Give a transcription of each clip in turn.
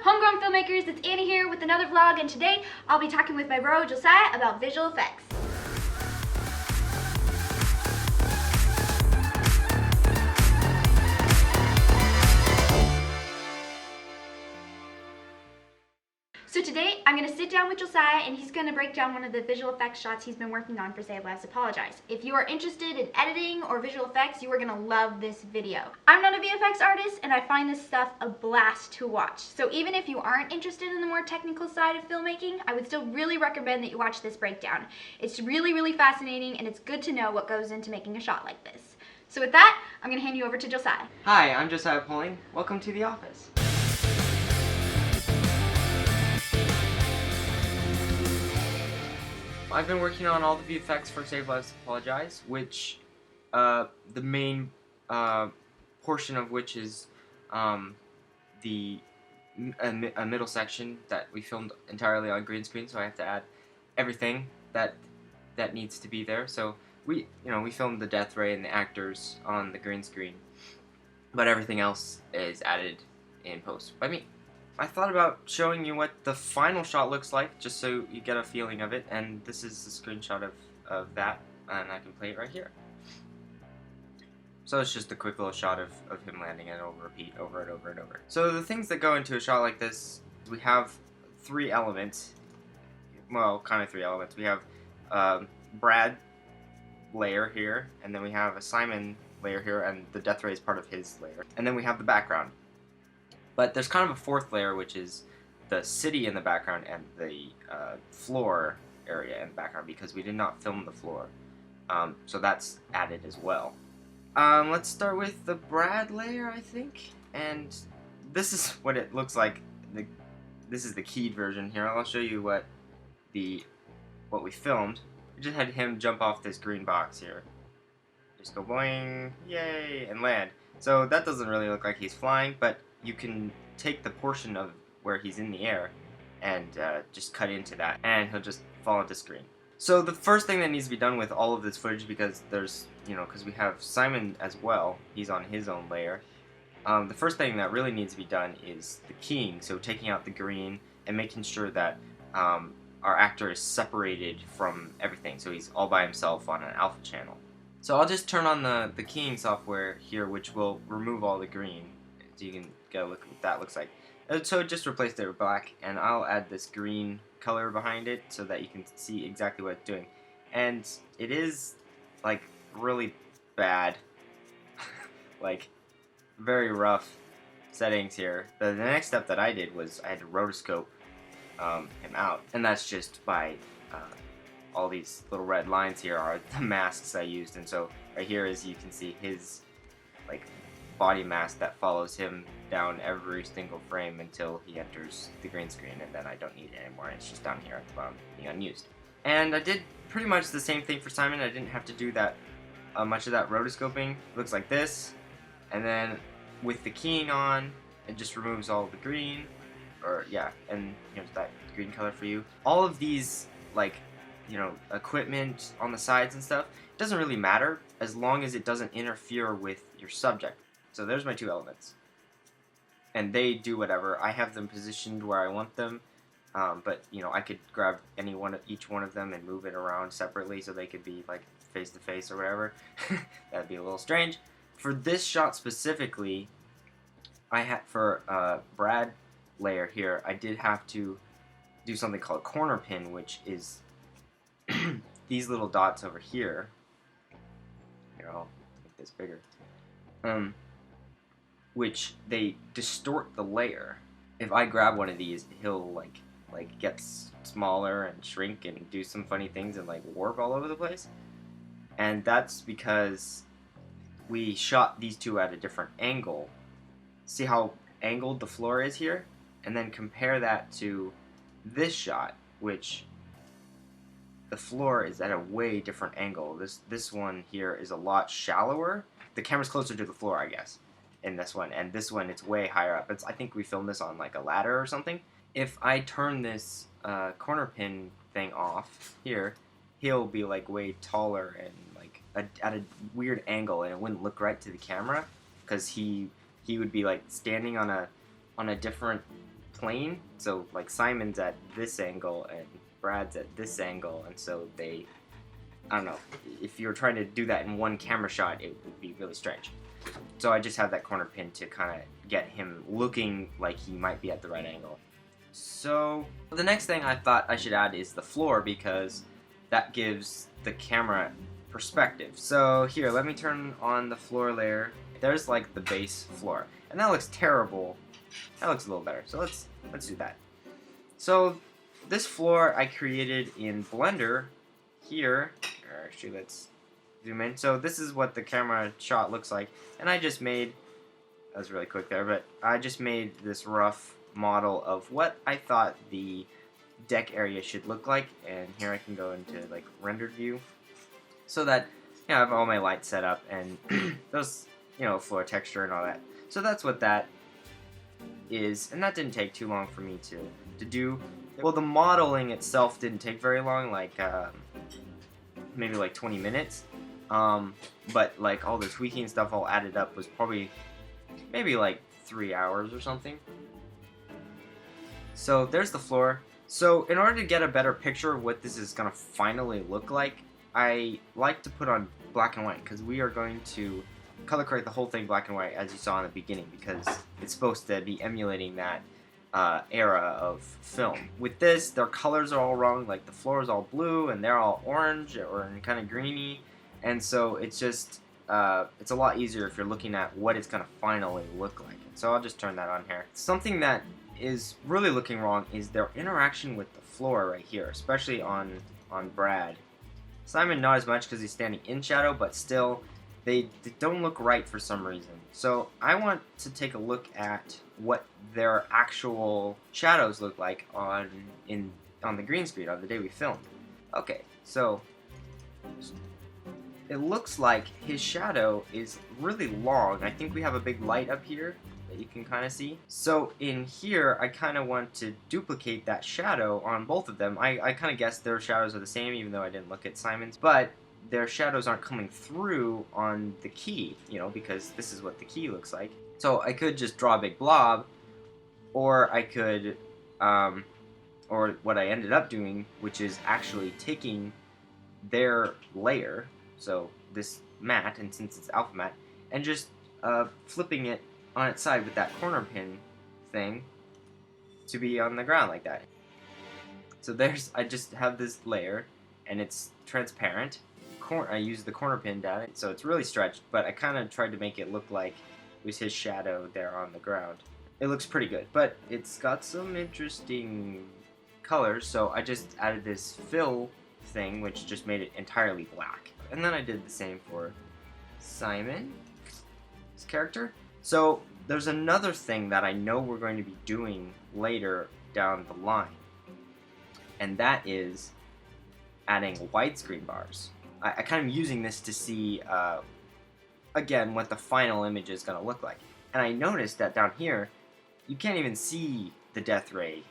Home Grown Filmmakers, it's Annie here with another vlog, and today I'll be talking with my bro Josiah about visual effects. So today I'm going to sit down with Josiah and he's going to break down one of the visual effects shots he's been working on for Save Lives Apologize. If you are interested in editing or visual effects, you are going to love this video. I'm not a VFX artist and I find this stuff a blast to watch. So even if you aren't interested in the more technical side of filmmaking, I would still really recommend that you watch this breakdown. It's really fascinating and it's good to know what goes into making a shot like this. So with that, I'm going to hand you over to Josiah. Hi, I'm Josiah Pulling. Welcome to the office. I've been working on all the VFX for Save Lives Apologize, which the main portion of which is a middle section that we filmed entirely on green screen, so I have to add everything that needs to be there. So we filmed the death ray and the actors on the green screen, but everything else is added in post by me. I thought about showing you what the final shot looks like, just so you get a feeling of it, and this is a screenshot of that, and I can play it right here. So it's just a quick little shot of him landing, and it'll repeat over and over and over. So the things that go into a shot like this, we have three elements. Well, kind of three elements. We have Brad layer here, and then we have a Simon layer here, and the death ray is part of his layer. And then we have the background. But there's kind of a fourth layer, which is the city in the background and the floor area in the background, because we did not film the floor. So that's added as well. Let's start with the Brad layer, I think. And this is what it looks like. This is the keyed version here. I'll show you what we filmed. We just had him jump off this green box here. Just go boing, yay, and land. So that doesn't really look like he's flying, but you can take the portion of where he's in the air and just cut into that, and he'll just fall into screen. So the first thing that needs to be done with all of this footage, because there's, because we have Simon as well, he's on his own layer. The first thing that really needs to be done is the keying, so taking out the green and making sure that our actor is separated from everything, so he's all by himself on an alpha channel. So I'll just turn on the keying software here, which will remove all the green, so you can get a look at what that looks like. So just replace it with black, and I'll add this green color behind it so that you can see exactly what it's doing. And it is like really bad, like very rough settings here. The next step that I did was I had to rotoscope him out, and that's just by all these little red lines here are the masks I used. And so right here, as you can see, his like body mask that follows him down every single frame until he enters the green screen, and then I don't need it anymore. It's just down here at the bottom being unused. And I did pretty much the same thing for Simon. I didn't have to do that much of that rotoscoping. It looks like this, and then with the keying on, it just removes all the green, or yeah, and here's that green color for you. All of these like equipment on the sides and stuff, it doesn't really matter as long as it doesn't interfere with your subject. So there's my two elements, and they do whatever. I have them positioned where I want them, but I could grab each one of them and move it around separately so they could be like face to face or whatever. That'd be a little strange. For this shot specifically, I had for Brad layer here, I did have to do something called corner pin, which is these little dots over here. Here, I'll make this bigger. Which they distort the layer. If I grab one of these, he'll like get smaller and shrink and do some funny things and like warp all over the place. And that's because we shot these two at a different angle. See how angled the floor is here? And then compare that to this shot, which the floor is at a way different angle. This one here is a lot shallower. The camera's closer to the floor, I guess, in this one, and this one it's way higher up. I think we filmed this on like a ladder or something. If I turn this corner pin thing off here, he'll be like way taller and like at a weird angle, and it wouldn't look right to the camera because he would be like standing on a different plane. So like Simon's at this angle and Brad's at this angle, and so they, I don't know, if you're trying to do that in one camera shot, it would be really strange. So I just have that corner pin to kind of get him looking like he might be at the right angle. So the next thing I thought I should add is the floor, because that gives the camera perspective. So here, let me turn on the floor layer. There's like the base floor, and that looks terrible. That looks a little better. So let's do that. So this floor I created in Blender here. Or actually, let's zoom in. So this is what the camera shot looks like, and I just made, that was really quick there, but I just made this rough model of what I thought the deck area should look like. And here I can go into like rendered view, so that, you know, I have all my lights set up and those, you know, floor texture and all that. So that's what that is, and that didn't take too long for me to do. Well, the modeling itself didn't take very long, like maybe like 20 minutes. But like all the tweaking stuff all added up was probably maybe like 3 hours or something. So there's the floor. So in order to get a better picture of what this is gonna finally look like, I like to put on black and white, because we are going to color correct the whole thing black and white, as you saw in the beginning, because it's supposed to be emulating that era of film. With this, their colors are all wrong. Like the floor is all blue and they're all orange or kind of greeny, and so it's just it's a lot easier if you're looking at what it's gonna finally look like. So I'll just turn that on here. Something that is really looking wrong is their interaction with the floor right here, especially on Brad. Simon not as much because he's standing in shadow, but still they don't look right for some reason. So I want to take a look at what their actual shadows look like on the green screen on the day we filmed. Okay, so it looks like his shadow is really long. I think we have a big light up here that you can kind of see. So in here, I kind of want to duplicate that shadow on both of them. I kind of guessed their shadows are the same, even though I didn't look at Simon's, but their shadows aren't coming through on the key, you know, because this is what the key looks like. So I could just draw a big blob, or I could, or what I ended up doing, which is actually taking their layer, so this matte, and since it's alpha matte, and just flipping it on its side with that corner pin thing to be on the ground like that. So there's, I just have this layer, and it's transparent. I used the corner pin down it, so it's really stretched, but I kind of tried to make it look like it was his shadow there on the ground. It looks pretty good, but it's got some interesting colors, so I just added this fill thing, which just made it entirely black. And then I did the same for Simon, his character. So there's another thing that I know we're going to be doing later down the line, and that is adding widescreen bars. I kind of using this to see, again, what the final image is going to look like. And I noticed that down here, you can't even see the death ray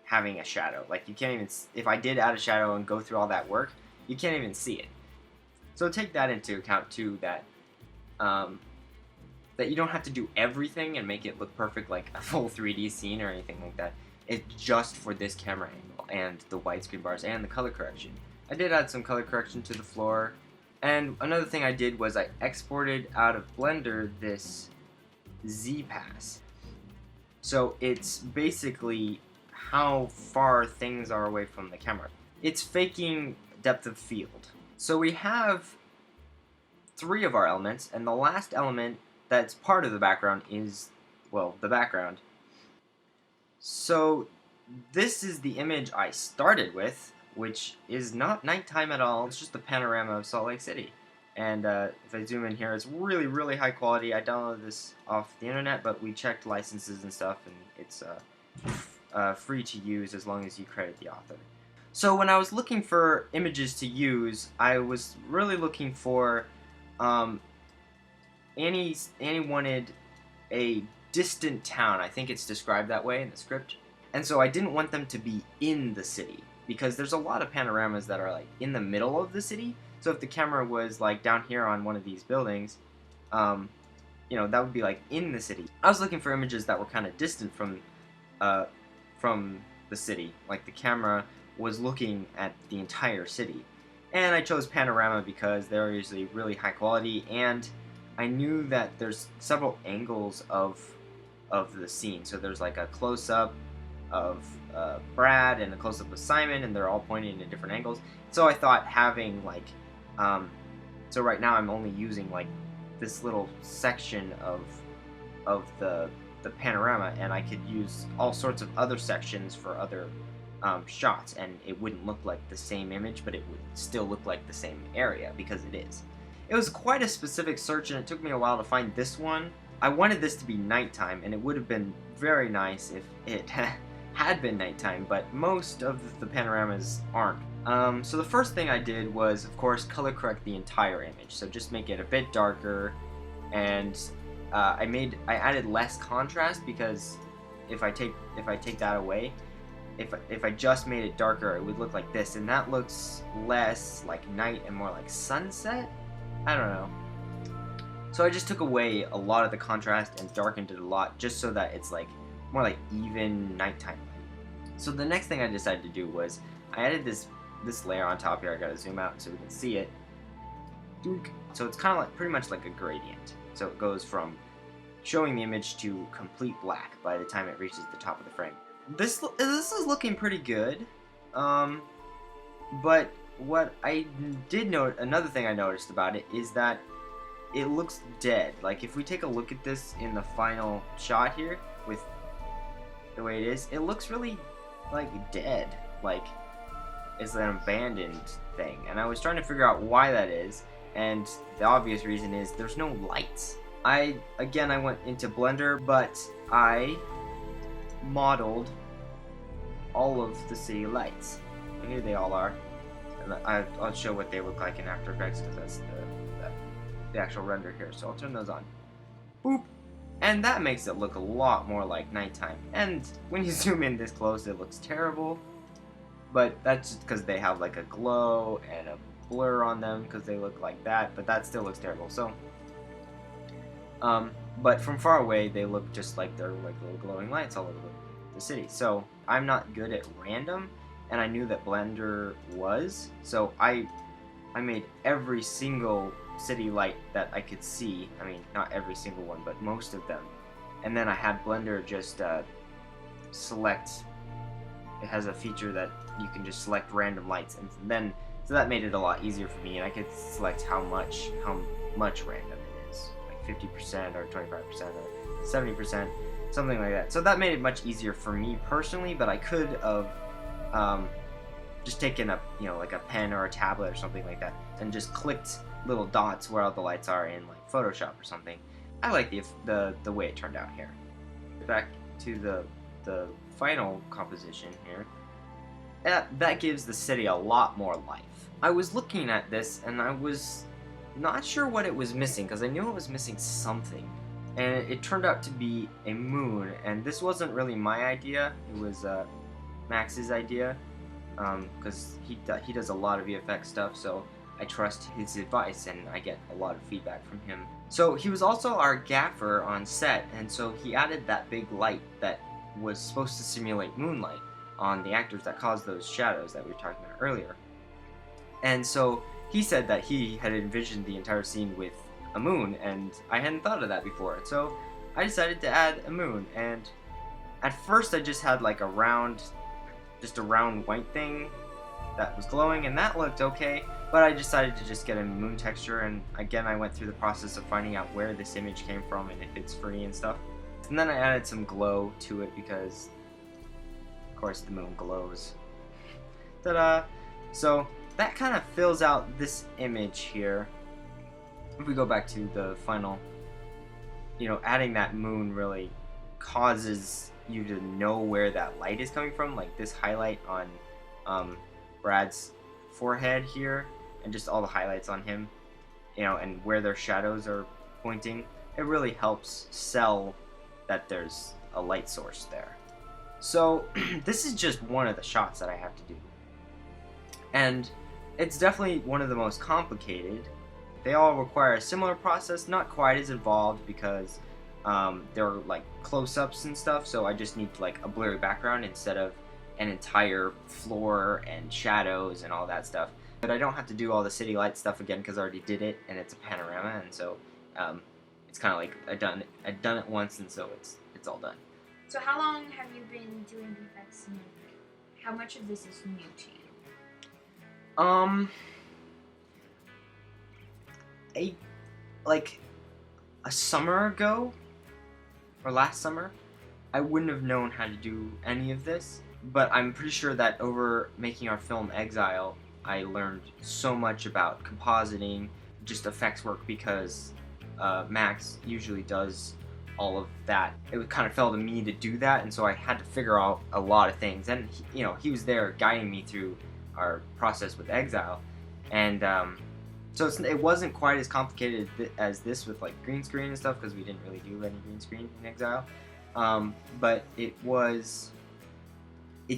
having a shadow. Like, you can't even, if I did add a shadow and go through all that work, you can't even see it. So take that into account too, that that you don't have to do everything and make it look perfect like a full 3D scene or anything like that. It's just for this camera angle and the widescreen bars and the color correction. I did add some color correction to the floor, and another thing I did was I exported out of Blender this Z-Pass. So it's basically how far things are away from the camera. It's faking depth of field. So we have 3 of our elements, and the last element that's part of the background is, well, the background. So this is the image I started with, which is not nighttime at all. It's just a panorama of Salt Lake City. And if I zoom in here, it's really, really high quality. I downloaded this off the internet, but we checked licenses and stuff, and it's free to use as long as you credit the author. So when I was looking for images to use, I was really looking for, Annie wanted a distant town. I think it's described that way in the script. And so I didn't want them to be in the city, because there's a lot of panoramas that are like in the middle of the city. So if the camera was like down here on one of these buildings, you know, that would be like in the city. I was looking for images that were kind of distant from from the city. Like the camera was looking at the entire city. And I chose panorama because they're usually really high quality, and I knew that there's several angles of the scene. So there's like a close-up of Brad and a close-up of Simon, and they're all pointing in different angles. So I thought having like, so right now I'm only using like this little section of the panorama, and I could use all sorts of other sections for other shots, and it wouldn't look like the same image, but it would still look like the same area because it is. It was quite a specific search, and it took me a while to find this one. I wanted this to be nighttime, and it would have been very nice if it had been nighttime, but most of the panoramas aren't. So the first thing I did was, of course, color correct the entire image. So just make it a bit darker, and I added less contrast, because if I take that away, if I just made it darker, it would look like this, and that looks less like night and more like sunset. I don't know. So I just took away a lot of the contrast and darkened it a lot, just so that it's like more like even nighttime light. So the next thing I decided to do was I added this layer on top here. I gotta zoom out so we can see it. So it's kind of like pretty much like a gradient. So it goes from showing the image to complete black by the time it reaches the top of the frame. This is looking pretty good, but what I did note, another thing I noticed about it is that it looks dead. Like if we take a look at this in the final shot here with the way it is, it looks really like dead, like it's an abandoned thing. And I was trying to figure out why that is, and the obvious reason is there's no lights. I went into Blender, but I modeled all of the city lights. And here they all are. And I'll show what they look like in After Effects, because that's the actual render here. So I'll turn those on. Boop! And that makes it look a lot more like nighttime. And when you zoom in this close, it looks terrible. But that's just because they have like a glow and a blur on them, because they look like that. But that still looks terrible. So, but from far away, they look just like they're like little glowing lights all over the city. So I'm not good at random, and I knew that Blender was. So I made every single city light that I could see. I mean, not every single one, but most of them. And then I had Blender just select. It has a feature that you can just select random lights, and then so that made it a lot easier for me, and I could select how much random it is, like 50% or 25% or 70%, something like that. So that made it much easier for me personally, but I could have just taken a like a pen or a tablet or something like that and just clicked little dots where all the lights are in like Photoshop or something. I like the way it turned out here. Back to the final composition here. That gives the city a lot more life. I was looking at this and I was not sure what it was missing, because I knew it was missing something. And it turned out to be a moon, and this wasn't really my idea. It was Max's idea, because he does a lot of VFX stuff, so I trust his advice and I get a lot of feedback from him. So he was also our gaffer on set, and so he added that big light that was supposed to simulate moonlight on the actors that caused those shadows that we were talking about earlier. And so he said that he had envisioned the entire scene with a moon, and I hadn't thought of that before. So I decided to add a moon, and at first I just had like a round white thing that was glowing, and that looked okay, but I decided to just get a moon texture, and again I went through the process of finding out where this image came from and if it's free and stuff. And then I added some glow to it because, of course, the moon glows. Ta-da! So that kind of fills out this image here. If we go back to the final, adding that moon really causes you to know where that light is coming from, like this highlight on Brad's forehead here, and just all the highlights on him, and where their shadows are pointing. It really helps sell that there's a light source there. So this is just one of the shots that I have to do, and it's definitely one of the most complicated. They all require a similar process, not quite as involved, because they're like close-ups and stuff, so I just need like a blurry background instead of an entire floor and shadows and all that stuff. But I don't have to do all the city light stuff again because I already did it, and it's a panorama, and so it's kind of like I've done it once, and so it's all done. So how long have you been doing VFX, and how much of this is new to you? A summer ago, or last summer, I wouldn't have known how to do any of this, but I'm pretty sure that over making our film Exile, I learned so much about compositing, just effects work, because Max usually does all of that. It kind of fell to me to do that, and so I had to figure out a lot of things, and he was there guiding me through our process with Exile, and so it wasn't quite as complicated as this with like green screen and stuff, because we didn't really do any green screen in Exile, but it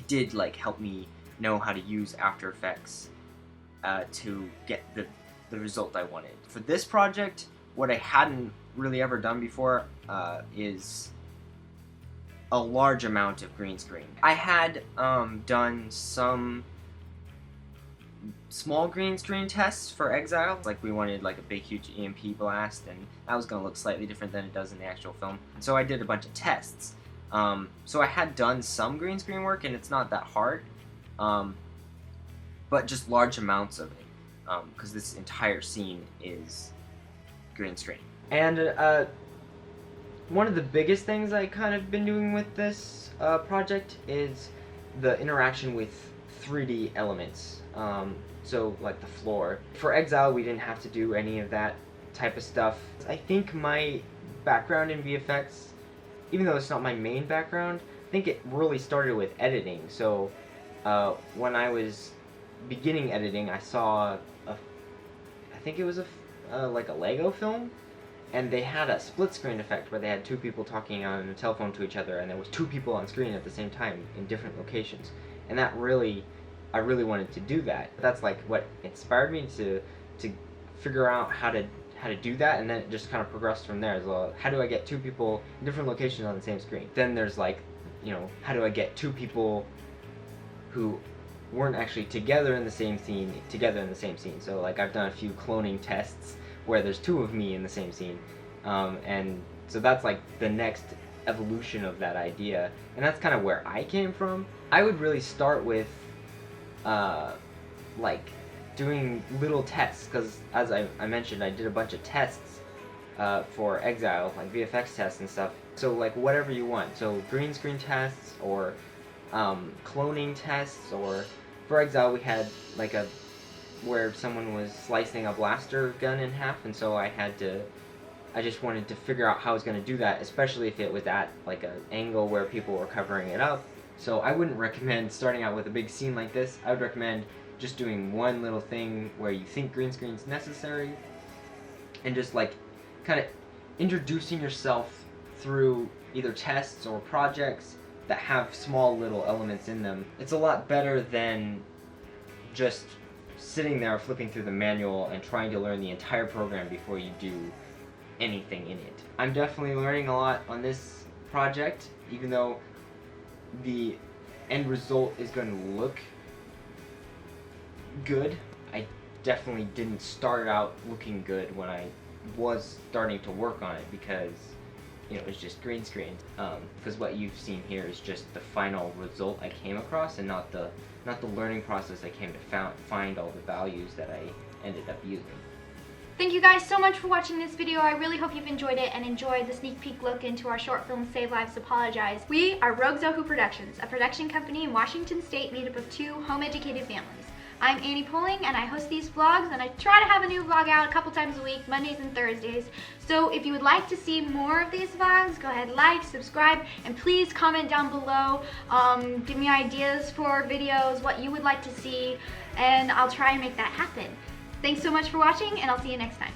did like help me know how to use After Effects to get the result I wanted. For this project, what I hadn't really ever done before is a large amount of green screen. I had done some small green screen tests for Exile, like we wanted like a big huge EMP blast, and that was going to look slightly different than it does in the actual film, and so I did a bunch of tests. So I had done some green screen work, and it's not that hard, but just large amounts of it, because this entire scene is green screen. And one of the biggest things I kind of been doing with this project is the interaction with 3D elements. So like the floor. For Exile, we didn't have to do any of that type of stuff. I think my background in VFX, even though it's not my main background, I think it really started with editing. So when I was beginning editing, I saw I think it was like a Lego film, and they had a split screen effect where they had two people talking on the telephone to each other, and there was two people on screen at the same time in different locations, and that really, I really wanted to do that. That's like what inspired me to figure out how to do that, and then it just kind of progressed from there as well. How do I get two people in different locations on the same screen? Then there's like, how do I get two people who weren't actually together in the same scene So like I've done a few cloning tests where there's two of me in the same scene, and so that's like the next evolution of that idea, and that's kind of where I came from. I would really start with like doing little tests, because as I mentioned, I did a bunch of tests for Exile, like VFX tests and stuff. So like whatever you want, so green screen tests or cloning tests, or for Exile we had like where someone was slicing a blaster gun in half, and so I just wanted to figure out how I was going to do that, especially if it was at like an angle where people were covering it up. So I wouldn't recommend starting out with a big scene like this. I would recommend just doing one little thing where you think green screen's necessary, and just like kind of introducing yourself through either tests or projects that have small little elements in them. It's a lot better than just sitting there flipping through the manual and trying to learn the entire program before you do anything in it. I'm definitely learning a lot on this project, even though the end result is going to look good. I definitely didn't start out looking good when I was starting to work on it, because it was just green screen. Because what you've seen here is just the final result I came across, and not the learning process I came to find all the values that I ended up using. Thank you guys so much for watching this video. I really hope you've enjoyed it and enjoyed the sneak peek look into our short film Save Lives Apologize. We are Rogue Zohu Productions, a production company in Washington State made up of 2 home-educated families. I'm Annie Poling, and I host these vlogs, and I try to have a new vlog out a couple times a week, Mondays and Thursdays. So if you would like to see more of these vlogs, go ahead, like, subscribe, and please comment down below. Give me ideas for videos, what you would like to see, and I'll try and make that happen. Thanks so much for watching, and I'll see you next time.